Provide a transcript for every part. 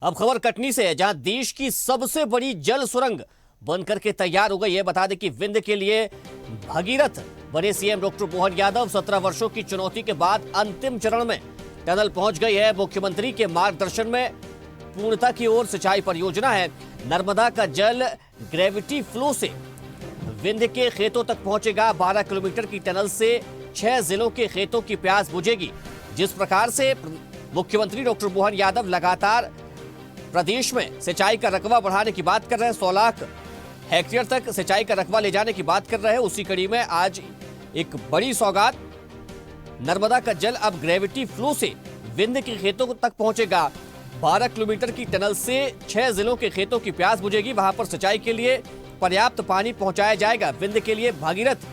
अब खबर कटनी से है, जहां देश की सबसे बड़ी जल सुरंग बनकर के तैयार हो गई है। बता दें कि विंध्य के लिए भगीरथ बने सीएम डॉक्टर मोहन यादव 17 वर्षों की चुनौती के बाद अंतिम चरण में टनल पहुंच गई है। मुख्यमंत्री के मार्गदर्शन में पूर्णता की ओर सिंचाई परियोजना है। नर्मदा का जल ग्रेविटी फ्लो से विंध्य के खेतों तक पहुंचेगा। 12 किलोमीटर की टनल से 6 जिलों के खेतों की प्यास बुझेगी। जिस प्रकार से मुख्यमंत्री डॉक्टर मोहन यादव लगातार प्रदेश में सिंचाई का रकबा बढ़ाने की बात कर रहे हैं, 100 लाख हेक्टेयर तक सिंचाई का रकबा ले जाने की बात कर रहे हैं, उसी कड़ी में आज एक बड़ी सौगात। नर्मदा का जल अब ग्रेविटी फ्लो से विंध्य के खेतों तक पहुंचेगा। 12 किलोमीटर की टनल से 6 जिलों के खेतों की प्यास बुझेगी। वहां पर सिंचाई के लिए पर्याप्त पानी पहुंचाया जाएगा। विंध्य के लिए भगीरथ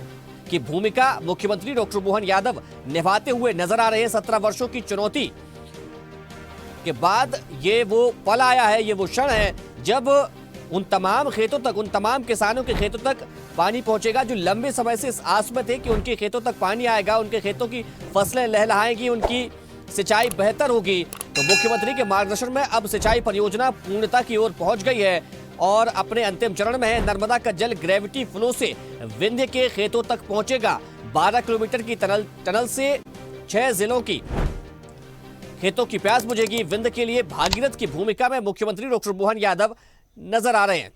की भूमिका मुख्यमंत्री डॉक्टर मोहन यादव निभाते हुए नजर आ रहे हैं। 17 वर्षों की चुनौती के बाद ये वो पल आया है, ये वो क्षण है जब उन तमाम खेतों तक, उन तमाम किसानों के खेतों तक पानी पहुंचेगा जो लंबे समय से इस आस में थे कि उनके खेतों तक पानी आएगा, उनके खेतों की फसलें लहलहाएंगी, उनकी सिंचाई बेहतर होगी। तो मुख्यमंत्री के मार्गदर्शन में अब सिंचाई परियोजना पूर्णता की ओर पहुंच गई है और अपने अंतिम चरण में है। नर्मदा का जल ग्रेविटी फ्लो से विंध्य के खेतों तक पहुंचेगा। 12 किलोमीटर की टनल से 6 जिलों की खेतों की प्यास बुझेगी। विंध्य के लिए भागीरथ की भूमिका में मुख्यमंत्री डॉक्टर मोहन यादव नजर आ रहे हैं।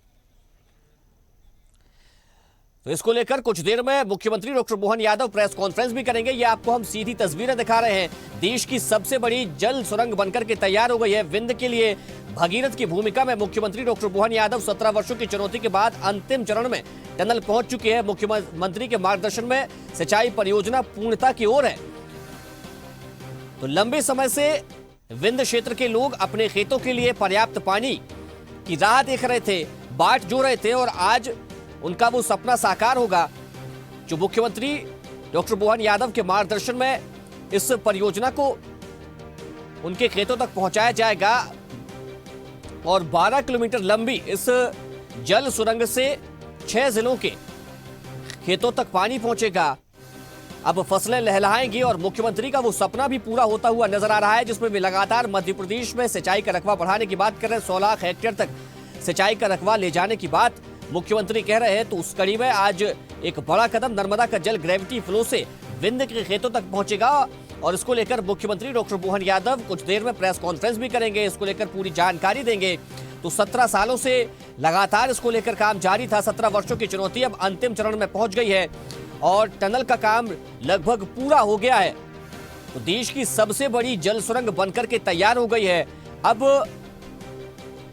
तो इसको लेकर कुछ देर में मुख्यमंत्री doctor Mohan Yadav press conference भी करेंगे। ये आपको हम सीधी तस्वीरें दिखा रहे हैं। देश की सबसे बड़ी जल सुरंग बनकर के तैयार हो गई है। विंध्य के लिए भगीरथ की भूमिका में मुख्यमंत्री डॉक्टर मोहन यादव 17 वर्षों की चुनौती के बाद अंतिम चरण में टनल पहुंच चुके हैं। मुख्यमंत्री के मार्गदर्शन में सिंचाई परियोजना पूर्णता की ओर है। तो लंबे समय से विंध्य क्षेत्र के लोग अपने खेतों के लिए पर्याप्त पानी की राह देख रहे थे, बाट जो रहे थे, और आज उनका वो सपना साकार होगा जो मुख्यमंत्री डॉक्टर मोहन यादव के मार्गदर्शन में इस परियोजना को उनके खेतों तक पहुंचाया जाएगा। और 12 किलोमीटर लंबी इस जल सुरंग से 6 जिलों के खेतों तक पानी पहुंचेगा। अब फसलें लहलहाएंगी और मुख्यमंत्री का वो सपना भी पूरा होता हुआ नजर आ रहा है, जिसमें वे लगातार मध्य प्रदेश में सिंचाई का रकबा बढ़ाने की बात कर रहे हैं। 100 लाख हेक्टेयर तक सिंचाई का रकबा ले जाने की बात मुख्यमंत्री कह रहे हैं। तो उस कड़ी में आज एक बड़ा कदम, नर्मदा का जल ग्रेविटी फ्लो से विंध्य के खेतों तक पहुंचेगा और इसको लेकर मुख्यमंत्री डॉक्टर मोहन यादव कुछ देर में प्रेस कॉन्फ्रेंस भी करेंगे, इसको लेकर पूरी जानकारी देंगे। तो 17 सालों से लगातार इसको लेकर काम जारी था। 17 वर्षों की चुनौती अब अंतिम चरण में पहुंच गई है और टनल का काम लगभग पूरा हो गया है। तो देश की सबसे बड़ी जल सुरंग बनकर के तैयार हो गई है। अब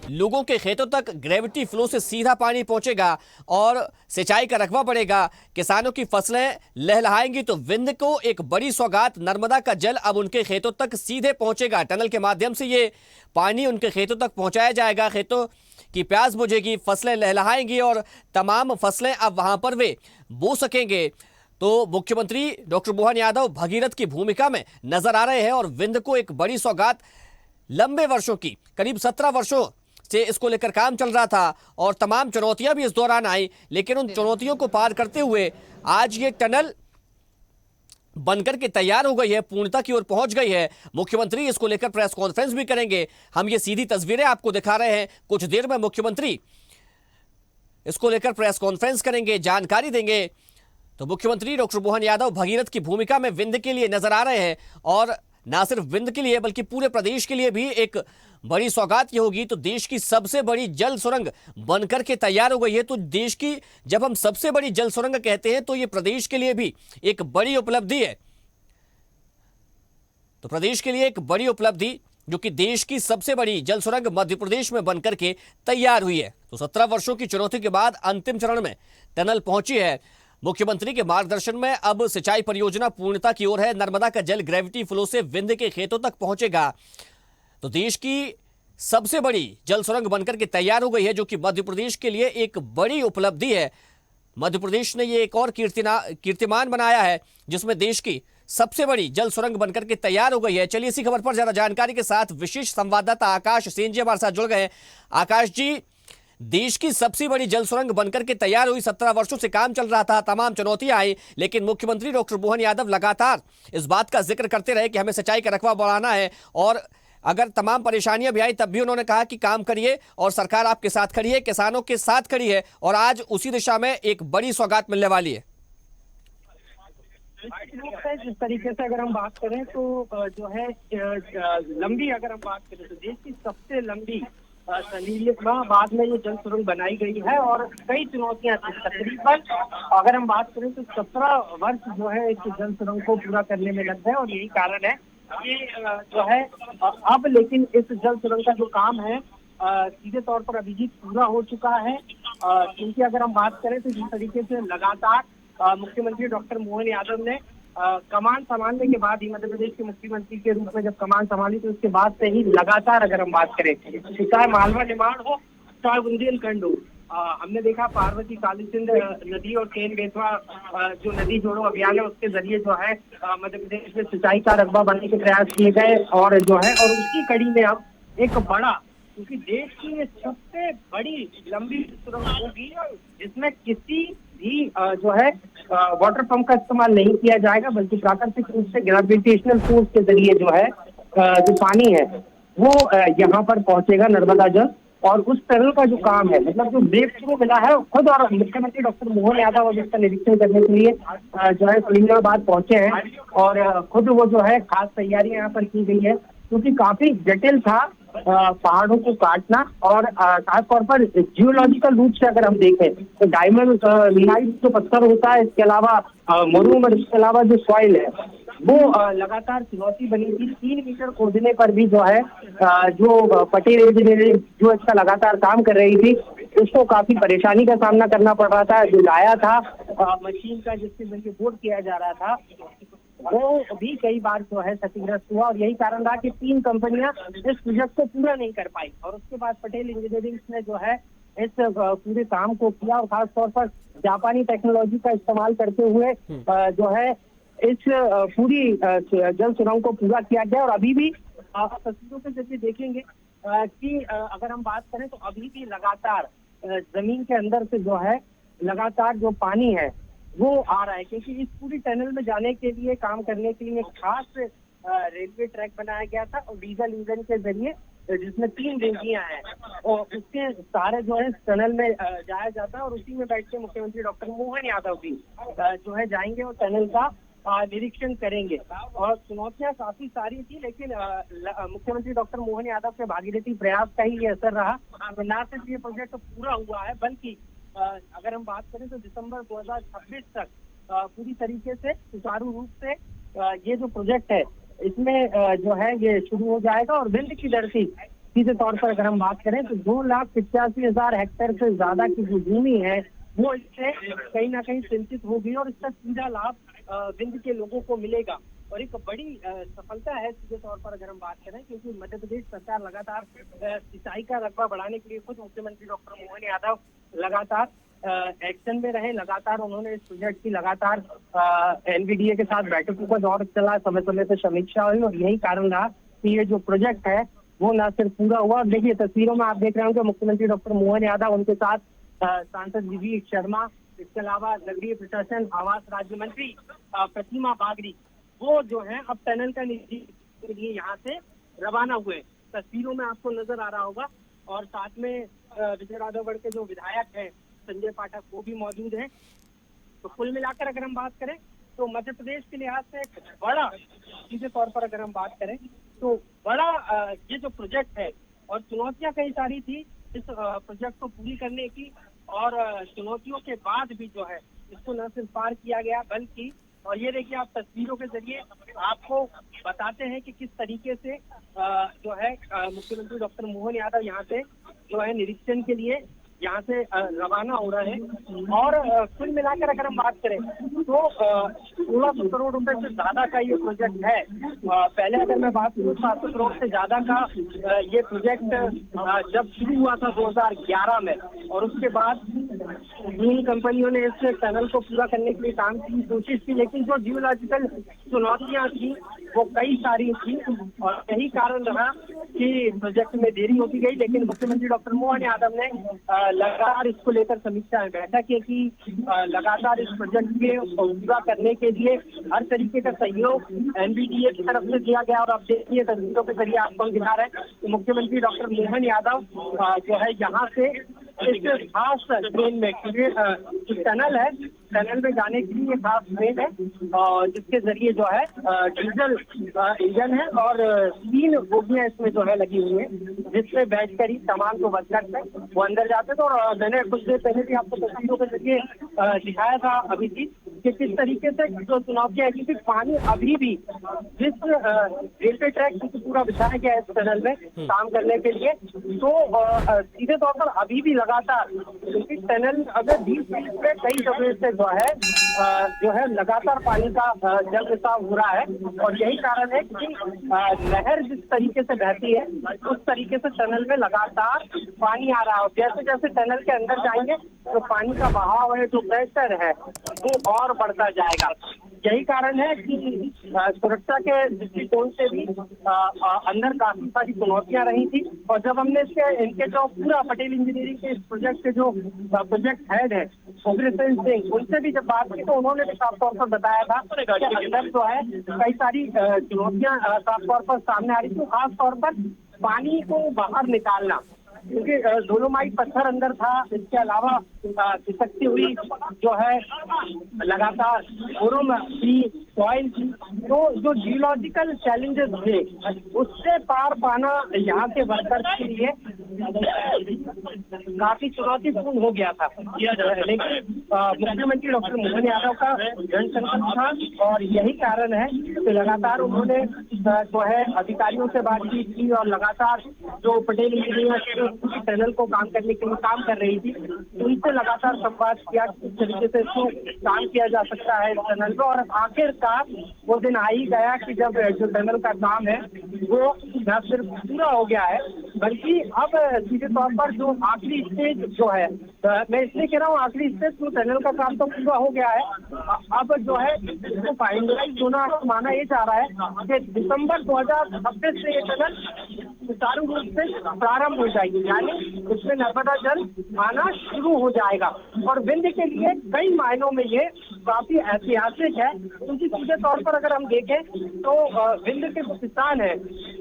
लोगों के खेतों तक ग्रेविटी फ्लो से सीधा पानी पहुंचेगा और सिंचाई का रकबा बढ़ेगा, किसानों की फसलें लहलहाएंगी। तो विंध्य को एक बड़ी सौगात, नर्मदा का जल अब उनके खेतों तक सीधे पहुंचेगा। टनल के माध्यम से ये पानी उनके खेतों तक पहुंचाया जाएगा। खेतों की प्यास बुझेगी, फसलें लहलहाएंगी और तमाम फसलें अब वहां पर वे बो सकेंगे। तो मुख्यमंत्री डॉक्टर मोहन यादव भगीरथ की भूमिका में नजर आ रहे हैं और विंध्य को एक बड़ी सौगात, लंबे वर्षों की, करीब 17 वर्षों से इसको लेकर काम चल रहा था और तमाम चुनौतियां भी इस दौरान आई, लेकिन उन चुनौतियों को पार करते हुए आज ये टनल बनकर के तैयार हो गई है, पूर्णता की ओर पहुंच गई है। मुख्यमंत्री इसको लेकर प्रेस कॉन्फ्रेंस भी करेंगे। हम ये सीधी तस्वीरें आपको दिखा रहे हैं। कुछ देर में मुख्यमंत्री इसको लेकर प्रेस कॉन्फ्रेंस करेंगे, जानकारी देंगे। तो मुख्यमंत्री डॉक्टर मोहन यादव भगीरथ की भूमिका में विंध्य के लिए नजर आ रहे हैं और ना सिर्फ विंध्य के लिए बल्कि पूरे प्रदेश के लिए भी एक बड़ी सौगात ये होगी। तो देश की सबसे बड़ी जल सुरंग बनकर के तैयार हो गई है। तो देश की, जब हम सबसे बड़ी जल सुरंग कहते हैं तो ये प्रदेश के लिए भी एक बड़ी उपलब्धि है। तो प्रदेश के लिए एक बड़ी उपलब्धि, जो कि देश की सबसे बड़ी जल सुरंग मध्य प्रदेश में बनकर के तैयार हुई है। तो 17 वर्षों की चुनौती के बाद अंतिम चरण में टनल पहुंची है। मुख्यमंत्री के मार्गदर्शन में अब सिंचाई परियोजना पूर्णता की ओर है। नर्मदा का जल ग्रेविटी फ्लो से विंध्य के खेतों तक पहुंचेगा। तो देश की सबसे बड़ी जल सुरंग बनकर के तैयार हो गई है, जो कि मध्य प्रदेश के लिए एक बड़ी उपलब्धि है। मध्य प्रदेश ने ये एक और कीर्तिमान बनाया है, जिसमें देश की सबसे बड़ी जल सुरंग बनकर के तैयार हो गई है। चलिए इसी खबर पर ज्यादा जानकारी के साथ विशेष संवाददाता आकाश सेन जी हमारे साथ जुड़ गए हैं। आकाश जी, देश की सबसे बड़ी जल सुरंग बनकर के तैयार हुई, 17 वर्षों से काम चल रहा था, तमाम चुनौतियां आई, लेकिन मुख्यमंत्री डॉक्टर मोहन यादव लगातार इस बात का जिक्र करते रहे कि हमें सिंचाई का रकबा बढ़ाना है और अगर तमाम परेशानियां भी आई तब भी उन्होंने कहा कि काम करिए और सरकार आपके साथ खड़ी है, किसानों के साथ खड़ी है और आज उसी दिशा में एक बड़ी सौगात मिलने वाली है। जिस तरीके से अगर हम बात करें तो जो है लंबी, अगर हम बात करें तो देश की सबसे लंबी बाद में ये जल सुरंग बनाई गई है और कई चुनौतियां थी। तकरीबन अगर हम बात करें तो 17 वर्ष जो है इस जल सुरंग को पूरा करने में लग गए और यही कारण है कि जो है अब लेकिन इस जल सुरंग का जो काम है सीधे तौर पर अभिजीत पूरा हो चुका है। क्योंकि अगर हम बात करें तो जिस तरीके से लगातार मुख्यमंत्री डॉक्टर मोहन यादव ने कमान संभालने के बाद ही, मध्य प्रदेश के मुख्यमंत्री के रूप में जब कमान संभाली तो उसके बाद से ही लगातार अगर हम बात करें, चाहे मालवा निर्माण हो चाहे बुंदेलखंड हो, हमने देखा पार्वती काली सिंध नदी और केन बेतवा जो नदी जोड़ो अभियान है उसके जरिए जो है मध्य प्रदेश में सिंचाई का रकबा बनने के प्रयास किए गए और जो है और उसकी कड़ी में अब एक बड़ा, क्योंकि देश की सबसे बड़ी लंबी सुरंग होगी जिसमें किसी भी जो है वाटर पंप का इस्तेमाल नहीं किया जाएगा, बल्कि प्राकृतिक रूप से ग्रेविटेशनल फोर्स के जरिए जो है जो पानी है वो यहाँ पर पहुंचेगा, नर्मदा जल। और उस टनल का जो काम है, मतलब जो ब्रेक थ्रू मिला है खुद, और मुख्यमंत्री डॉक्टर मोहन यादव अब इसका निरीक्षण करने के लिए जो है फरीदाबाद पहुंचे हैं और खुद वो जो है खास तैयारियां यहाँ पर की गई है, क्योंकि काफी जटिल था पहाड़ों को काटना और खासतौर पर जियोलॉजिकल रूप से अगर हम देखें तो डायमंड लाइट जो पत्थर होता है, इसके अलावा मरूम, इसके अलावा जो सॉइल है वो लगातार चुनौती बनी थी। 3 मीटर खोदने पर भी जो है जो पटेल इंजीनियरिंग जो इसका लगातार काम कर रही थी उसको काफी परेशानी का सामना करना पड़ रहा था। जो लाया था मशीन का जिसके जरिए बोर्ड किया जा रहा था वो भी कई बार जो है क्षतिग्रस्त हुआ और यही कारण रहा कि 3 कंपनियां इस प्रोजेक्ट को पूरा नहीं कर पाई और उसके बाद पटेल इंजीनियरिंग ने जो है इस पूरे काम को किया और खासतौर पर जापानी टेक्नोलॉजी का इस्तेमाल करते हुए जो है इस पूरी जल सुरंग को पूरा किया गया। और अभी भी आप तस्वीरों के जरिए देखेंगे कि अगर हम बात करें तो अभी भी लगातार जमीन के अंदर से जो है लगातार जो पानी है वो आ रहा है, क्योंकि इस पूरी टनल में जाने के लिए, काम करने के लिए खास रेलवे ट्रैक बनाया गया था और डीजल इंजन के जरिए जिसमें 3 बोगियां हैं और उसके सहारे जो है टनल में जाया जाता है और उसी में बैठ के मुख्यमंत्री डॉक्टर मोहन यादव भी जो है जाएंगे और टनल का निरीक्षण करेंगे। और चुनौतियां काफी सारी थी, लेकिन मुख्यमंत्री डॉक्टर मोहन यादव के भागीरथी प्रयास का ही ये असर रहा। न सिर्फ ये प्रोजेक्ट पूरा हुआ है बल्कि अगर हम बात करें तो दिसंबर 2026 तक पूरी तरीके से सुचारू रूप से ये जो प्रोजेक्ट है इसमें जो है ये शुरू हो जाएगा। और विंध्य की धरती सीधे तौर पर अगर हम बात करें तो 2,85,000 हेक्टेयर से ज्यादा की जो भूमि है वो इससे कहीं ना कहीं सिंचित होगी और इसका सीधा लाभ विंध्य के लोगों को मिलेगा और एक बड़ी सफलता है सीधे तौर पर अगर हम बात करें, क्योंकि मध्य प्रदेश सरकार लगातार सिंचाई का रकबा बढ़ाने के लिए खुद मुख्यमंत्री डॉक्टर मोहन यादव लगातार एक्शन में रहे। लगातार उन्होंने इस प्रोजेक्ट की लगातार एनवीडीए के साथ बैठकों का दौर चला, समय समय से समीक्षा हुई और यही कारण रहा कि ये जो प्रोजेक्ट है वो न सिर्फ पूरा हुआ। देखिए तस्वीरों में आप देख रहे होंगे मुख्यमंत्री डॉक्टर मोहन यादव, उनके साथ सांसद विवेक शर्मा, इसके अलावा नगरीय प्रशासन आवास राज्य मंत्री प्रतिमा बागरी, वो जो है अब टनल का निरीक्षण के लिए यहाँ से रवाना हुए। तस्वीरों में आपको नजर आ रहा होगा और साथ में विजय राघवगढ़ के जो विधायक हैं संजय पाठक वो भी मौजूद हैं। तो कुल मिलाकर अगर हम बात करें तो मध्य प्रदेश के लिहाज से बड़ा, सीधे तौर पर अगर हम बात करें तो बड़ा ये जो प्रोजेक्ट है और चुनौतियां कई सारी थी इस प्रोजेक्ट को पूरी करने की और चुनौतियों के बाद भी जो है इसको न सिर्फ पार किया गया बल्कि, और ये देखिए आप तस्वीरों के जरिए आपको बताते हैं कि किस तरीके से जो है मुख्यमंत्री डॉक्टर मोहन यादव यहाँ से जो है निरीक्षण के लिए यहाँ से रवाना हो रहा है। और कुल मिलाकर अगर हम बात करें तो 1600 करोड़ रुपए से ज्यादा का ये प्रोजेक्ट है। पहले अगर मैं बात करूँ 700 करोड़ से ज्यादा का ये प्रोजेक्ट जब शुरू हुआ था 2011 में और उसके बाद तीन कंपनियों ने इस टनल को पूरा करने के लिए काम की कोशिश की, लेकिन जो जियोलॉजिकल चुनौतियां थी वो कई सारी थी और यही कारण रहा कि प्रोजेक्ट में देरी होती गई। लेकिन मुख्यमंत्री डॉक्टर मोहन यादव ने लगातार इसको लेकर समीक्षा में बैठक की, लगातार इस प्रोजेक्ट के पूरा करने के लिए हर तरीके का सहयोग एनबीडीए की तरफ से दिया गया। और आप देखिए तस्वीरों के जरिए आपको हम दिखा रहे हैं तो मुख्यमंत्री डॉक्टर मोहन यादव जो है यहाँ से इस खास ट्रेन में जो टनल है, टनल में जाने के लिए खास ट्रेन है और जिसके जरिए जो है डीजल इंजन है और 3 बोगियां इसमें जो है लगी हुई है, जिसमें बैठकर ही सामान को वर्कर्स है वो अंदर जाते थे। और मैंने कुछ देर पहले भी आपको तस्वीरों के जरिए दिखाया था अभी भी कि किस तरीके से जो चुनौतियां है, क्योंकि पानी अभी भी जिस रेलवे ट्रैक पूरा बिछाया गया है इस टनल में काम करने के लिए, तो सीधे तौर पर अभी भी लगातार, क्योंकि टनल अगर 20 मिनट में कई जगह से जो है लगातार पानी का जल रिसाव हो रहा है। और यही कारण है कि नहर जिस तरीके से बहती है उस तरीके से टनल में लगातार पानी आ रहा है और जैसे जैसे टनल के अंदर जाएंगे तो पानी का बहाव है, जो प्रेशर है वो और बढ़ता जाएगा। यही कारण है कि सुरक्षा के दृष्टिकोण से भी अंदर काफी सारी चुनौतियां रही थी। और जब हमने इनके जो पूरा पटेल इंजीनियरिंग के इस प्रोजेक्ट के जो प्रोजेक्ट हेड है उग्रसेन सिंह, उनसे भी जब बात की तो उन्होंने भी साफ तौर पर बताया था कि अंदर जो है कई सारी चुनौतियां साफ तौर पर सामने आ रही थी, खास तौर पर पानी को बाहर निकालना, क्योंकि डोलोमाइट पत्थर अंदर था। इसके अलावा खिसकती हुई जो है लगातार सॉइल थी, तो जो जियोलॉजिकल चैलेंजेस थे उससे पार पाना यहाँ के वर्कर्स के लिए काफी चुनौतीपूर्ण हो गया था। लेकिन मुख्यमंत्री डॉक्टर मोहन यादव का दृढ़ संकल्प था और यही कारण है कि लगातार उन्होंने जो है अधिकारियों से बातचीत की और लगातार जो पटेल इंजीनियर टनल को काम करने के लिए काम कर रही थी उनसे लगातार संवाद किया किस तरीके से इसको काम किया जा सकता है इस टनल में। और आखिरकार वो दिन आ ही गया कि जब जो टनल का काम है वो न सिर्फ पूरा हो गया है बल्कि अब सीधे तौर पर जो आखिरी स्टेज जो है, मैं इसलिए कह रहा हूँ आखिरी स्टेज, तो टनल का काम तो पूरा हो गया है, अब जो है इसको फाइनलाइज होना माना ये जा रहा है कि दिसंबर 2026 से ये टनल सुचारू रूप से प्रारंभ हो जाएगी, यानी उसमें नर्मदा जल आना शुरू हो जाएगा। और विंध्य के लिए कई मायनों में ये काफी ऐतिहासिक है, क्योंकि सीधे तौर पर अगर हम देखें तो विंध्य के जो किसान है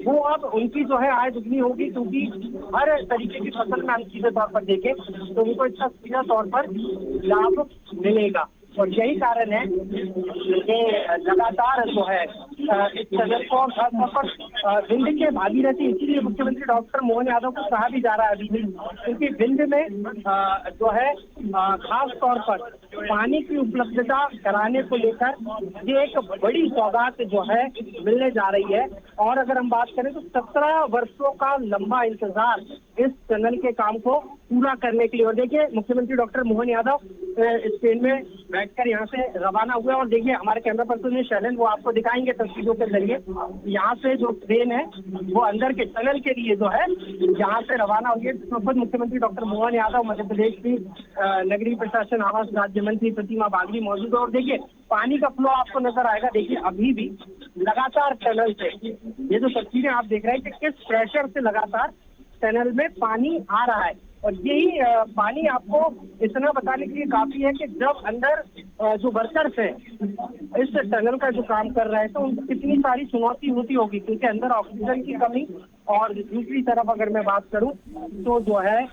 वो अब उनकी जो है आय दुगनी होगी, क्योंकि हर तरीके की फसल में हम सीधे तौर पर देखें तो उनको इसका सीधा तौर पर लाभ मिलेगा। और यही कारण है कि लगातार जो है इस टनल को खासतौर पर विंध्य के भागीरथी, इसीलिए मुख्यमंत्री डॉक्टर मोहन यादव को कहा भी जा रहा है अभी भी, क्योंकि विंध्य में जो है खास तौर पर पानी की उपलब्धता कराने को लेकर ये एक बड़ी सौगात जो है मिलने जा रही है। और अगर हम बात करें तो 17 वर्षों का लंबा इंतजार इस टनल के काम को पूरा करने के लिए। और देखिए मुख्यमंत्री डॉक्टर मोहन यादव इस ट्रेन में बैठकर यहाँ से रवाना हुए और देखिए हमारे कैमरा पर्सन शैलन वो आपको दिखाएंगे तस्वीरों के जरिए। यहाँ से जो ट्रेन है वो अंदर के टनल के लिए जो है यहाँ से रवाना हुई है, जिसमें खुद मुख्यमंत्री डॉक्टर मोहन यादव, मध्य प्रदेश की नगरीय प्रशासन आवास राज्य मंत्री प्रतिमा बागड़ी मौजूद है। और देखिए पानी का फ्लो आपको नजर आएगा, देखिए अभी भी लगातार टनल से ये जो तस्वीरें आप देख रहे हैं कि किस प्रेशर से लगातार टनल में पानी आ रहा है। और यही पानी आपको इतना बताने के लिए काफी है कि जब अंदर जो वर्कर्स है इस टनल का जो काम कर रहे हैं तो उनको कितनी सारी चुनौती होती होगी, क्योंकि अंदर ऑक्सीजन की कमी, और दूसरी तरफ अगर मैं बात करूं तो जो है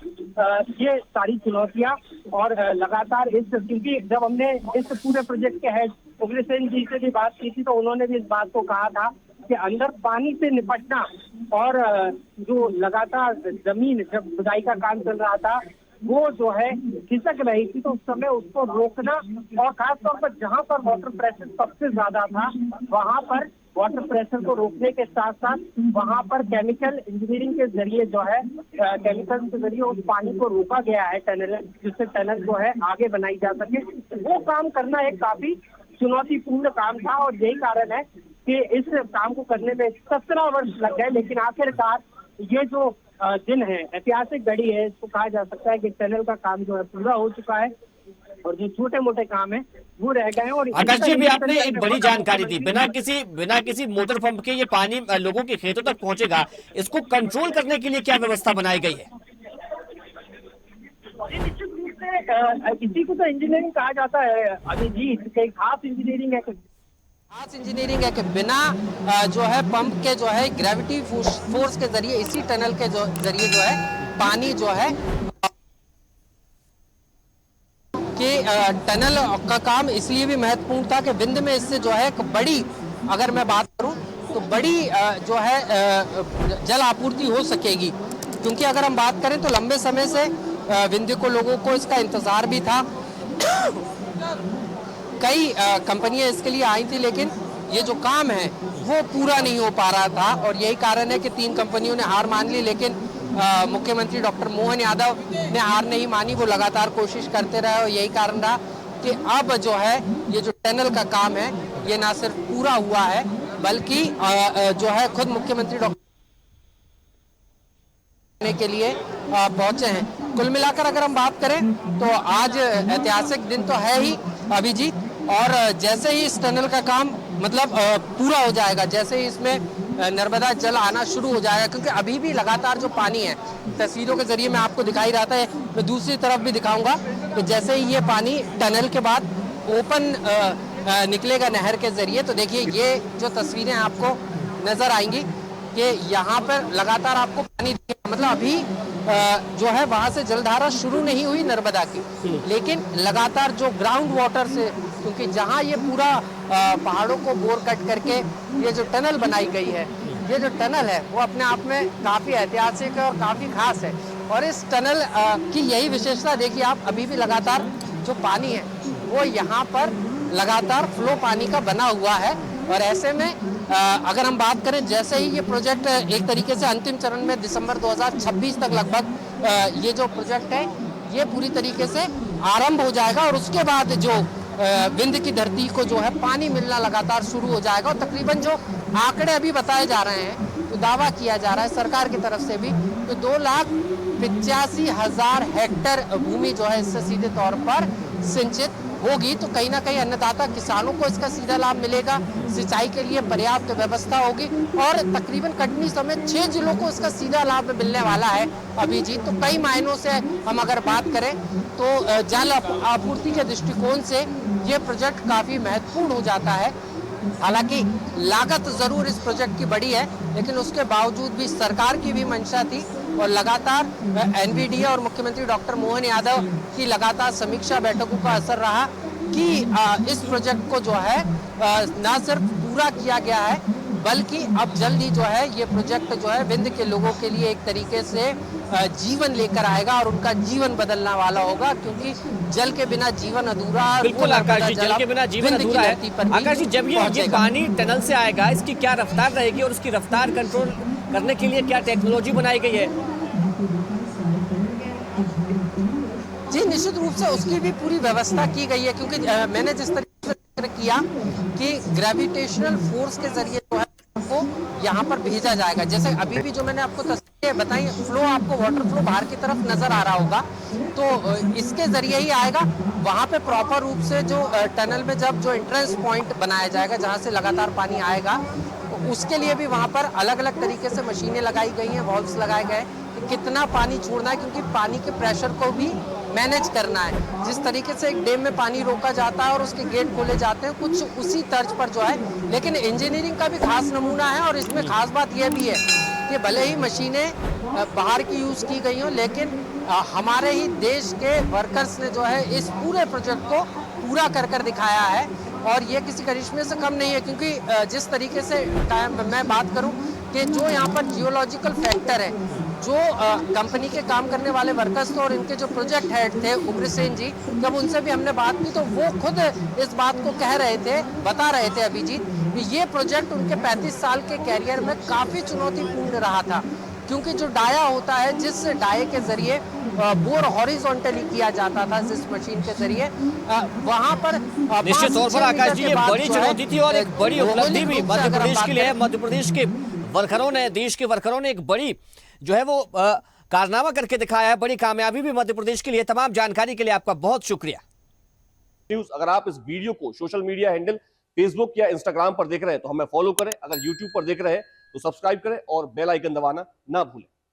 ये सारी चुनौतियां और लगातार क्योंकि जब हमने इस पूरे प्रोजेक्ट के हेड उग्रसेन जी से भी बात की थी तो उन्होंने भी इस बात को कहा था कि अंदर पानी से निपटना और जो लगातार जमीन जब खुदाई का काम चल रहा था वो जो है खिसक रही थी, तो उस समय उसको रोकना और खासतौर पर जहां पर वाटर प्रेशर सबसे ज्यादा था वहां पर वाटर प्रेशर को रोकने के साथ साथ वहां पर केमिकल इंजीनियरिंग के जरिए जो है केमिकल के जरिए उस पानी को रोका गया है टनल, जिससे टनल जो है आगे बनाई जा सके। वो काम करना एक काफी चुनौतीपूर्ण काम था और यही कारण है कि इस काम को करने में 17 वर्ष लग गए, लेकिन आखिरकार ये जो दिन है, ऐतिहासिक घड़ी है। इसको कहा जा सकता है कि टनल का काम जो है पूरा हो चुका है और जो छोटे मोटे काम है वो रह गए हैं। और आकाश जी, भी आपने एक बड़ी जानकारी दी, बिना किसी मोटर पंप के ये पानी लोगों के खेतों तक पहुंचेगा। इसको कंट्रोल करने के लिए क्या व्यवस्था बनाई गई है? निश्चित रूप से इसी को तो इंजीनियरिंग कहा जाता है अभिजीत, कई खास इंजीनियरिंग है। खास इंजीनियरिंग है कि बिना जो है पंप के जो है ग्रेविटी फोर्स के जरिए इसी टनल के जरिए जो है पानी जो है कि टनल का काम इसलिए भी महत्वपूर्ण था कि विंध्य में इससे जो है बड़ी, अगर मैं बात करूं तो बड़ी जो है जल आपूर्ति हो सकेगी। क्योंकि अगर हम बात करें तो लंबे समय से विंध्य को लोगों को इसका इंतजार भी था। कई कंपनियां इसके लिए आई थी, लेकिन ये जो काम है वो पूरा नहीं हो पा रहा था और यही कारण है कि 3 कंपनियों ने हार मान ली। लेकिन मुख्यमंत्री डॉक्टर मोहन यादव ने हार नहीं मानी, वो लगातार कोशिश करते रहे और यही कारण रहा कि अब जो है ये जो टनल का काम है ये ना सिर्फ पूरा हुआ है बल्कि जो है खुद मुख्यमंत्री डॉक्टर के लिए पहुंचे हैं। कुल मिलाकर अगर हम बात करें तो आज ऐतिहासिक दिन तो है ही अभिजीत, और जैसे ही इस टनल का काम मतलब पूरा हो जाएगा, जैसे ही इसमें नर्मदा जल आना शुरू हो जाएगा, क्योंकि अभी भी लगातार जो पानी है तस्वीरों के जरिए मैं आपको दिखाई रहा था, मैं दूसरी तरफ भी दिखाऊंगा कि जैसे ही ये पानी टनल के बाद ओपन निकलेगा नहर के जरिए, तो देखिए ये जो तस्वीरें आपको नजर आएंगी कि यहाँ पर लगातार आपको पानी दिखेगा। मतलब अभी जो है वहां से जलधारा शुरू नहीं हुई नर्मदा की, लेकिन लगातार जो ग्राउंड वाटर से, क्योंकि जहां ये पूरा पहाड़ों को बोर कट करके ये जो टनल बनाई गई है, ये जो टनल है वो अपने आप में काफी ऐतिहासिक है और काफी खास है। और इस टनल की यही विशेषता देखिए आप, अभी भी लगातार जो पानी है वो यहाँ पर लगातार फ्लो पानी का बना हुआ है। और ऐसे में अगर हम बात करें, जैसे ही ये प्रोजेक्ट एक तरीके से अंतिम चरण में दिसंबर 2026 तक लगभग ये जो प्रोजेक्ट है ये पूरी तरीके से आरंभ हो जाएगा और उसके बाद जो विंध्य की धरती को जो है पानी मिलना लगातार शुरू हो जाएगा। और तकरीबन जो आंकड़े अभी बताए जा रहे हैं, तो दावा किया जा रहा है सरकार की तरफ से भी, तो 2,85,000 हेक्टेयर भूमि जो है इससे सीधे तौर पर सिंचित होगी। तो कहीं ना कहीं अन्नदाता किसानों को इसका सीधा लाभ मिलेगा, सिंचाई के लिए पर्याप्त व्यवस्था होगी और तकरीबन कटनी समेत 6 जिलों को इसका सीधा लाभ मिलने वाला है अभिजीत। तो कई मायनों से हम अगर बात करें तो जल आपूर्ति के दृष्टिकोण से ये प्रोजेक्ट काफी महत्वपूर्ण हो जाता है। हालांकि लागत जरूर इस प्रोजेक्ट की बड़ी है, लेकिन उसके बावजूद भी सरकार की भी मंशा थी और लगातार एनवीडीए और मुख्यमंत्री डॉक्टर मोहन यादव की लगातार समीक्षा बैठकों का असर रहा कि इस प्रोजेक्ट को जो है न सिर्फ पूरा किया गया है, बल्कि अब जल्द ही जो है ये प्रोजेक्ट जो है विंध्य के लोगों के लिए एक तरीके से जीवन लेकर आएगा और उनका जीवन बदलने वाला होगा, क्योंकि जल के बिना जीवन अधूरा। बिल्कुल आकाश जी, जल के बिना जीवन अधूरा है। आकाश जी, जब ये पानी टनल से आएगा, इसकी क्या रफ्तार रहेगी और उसकी रफ्तार कंट्रोल करने के लिए क्या टेक्नोलॉजी बनाई गई है? जी निश्चित रूप से उसकी भी पूरी व्यवस्था की गई है, क्योंकि मैंने जिस तरीके से जिक्र किया कि ग्रेविटेशनल फोर्स के जरिए जो है आपको यहाँ पर भेजा जाएगा। जैसे अभी भी जो मैंने आपको तस्वीरें बताई, फ्लो आपको वाटर फ्लो बाहर की तरफ नजर आ रहा होगा, तो इसके जरिए ही आएगा। वहाँ पे प्रॉपर रूप से जो टनल में जब जो एंट्रेंस पॉइंट बनाया जाएगा जहाँ से लगातार पानी आएगा, तो उसके लिए भी वहाँ पर अलग अलग तरीके से मशीनें लगाई गई हैं, वॉल्व्स लगाए गए कि कितना पानी छोड़ना है, क्योंकि पानी के प्रेशर को भी मैनेज करना है। जिस तरीके से एक डैम में पानी रोका जाता है और उसके गेट खोले जाते हैं, कुछ उसी तर्ज पर जो है, लेकिन इंजीनियरिंग का भी खास नमूना है। और इसमें खास बात यह भी है कि भले ही मशीनें बाहर की यूज़ की गई हों, लेकिन हमारे ही देश के वर्कर्स ने जो है इस पूरे प्रोजेक्ट को पूरा कर दिखाया है और ये किसी करिश्मे से कम नहीं है। क्योंकि जिस तरीके से मैं बात करूं कि जो यहाँ पर जियोलॉजिकल फैक्टर है, जो कंपनी के काम करने वाले वर्कर्स थे और इनके जो प्रोजेक्ट हेड थे उग्रसेन जी, जब उनसे भी हमने बात की तो वो खुद इस बात को कह रहे थे, बता रहे थे अभिजीत, कि ये प्रोजेक्ट उनके 35 साल के कैरियर में काफ़ी चुनौतीपूर्ण रहा था। क्योंकि जो डाया होता है, जिस डाये के जरिए बोर हॉरिजॉन्टली किया जाता था, जिस मशीन के जरिए, वहां पर निश्चित तौर पर आकाश जी ये बड़ी चुनौती थी और एक बड़ी उपलब्धि भी मध्य प्रदेश के लिए। मध्य प्रदेश के वर्करों ने, देश के वर्करों ने एक बड़ी जो है वो कारनामा करके दिखाया है, बड़ी कामयाबी भी मध्य प्रदेश के लिए। तमाम जानकारी के लिए आपका बहुत शुक्रिया। न्यूज अगर आप इस वीडियो को सोशल मीडिया हैंडल फेसबुक या इंस्टाग्राम पर देख रहे हैं तो हमें फॉलो करें, अगर यूट्यूब पर देख रहे हैं तो सब्सक्राइब करें और बेल आइकन दबाना ना भूलें।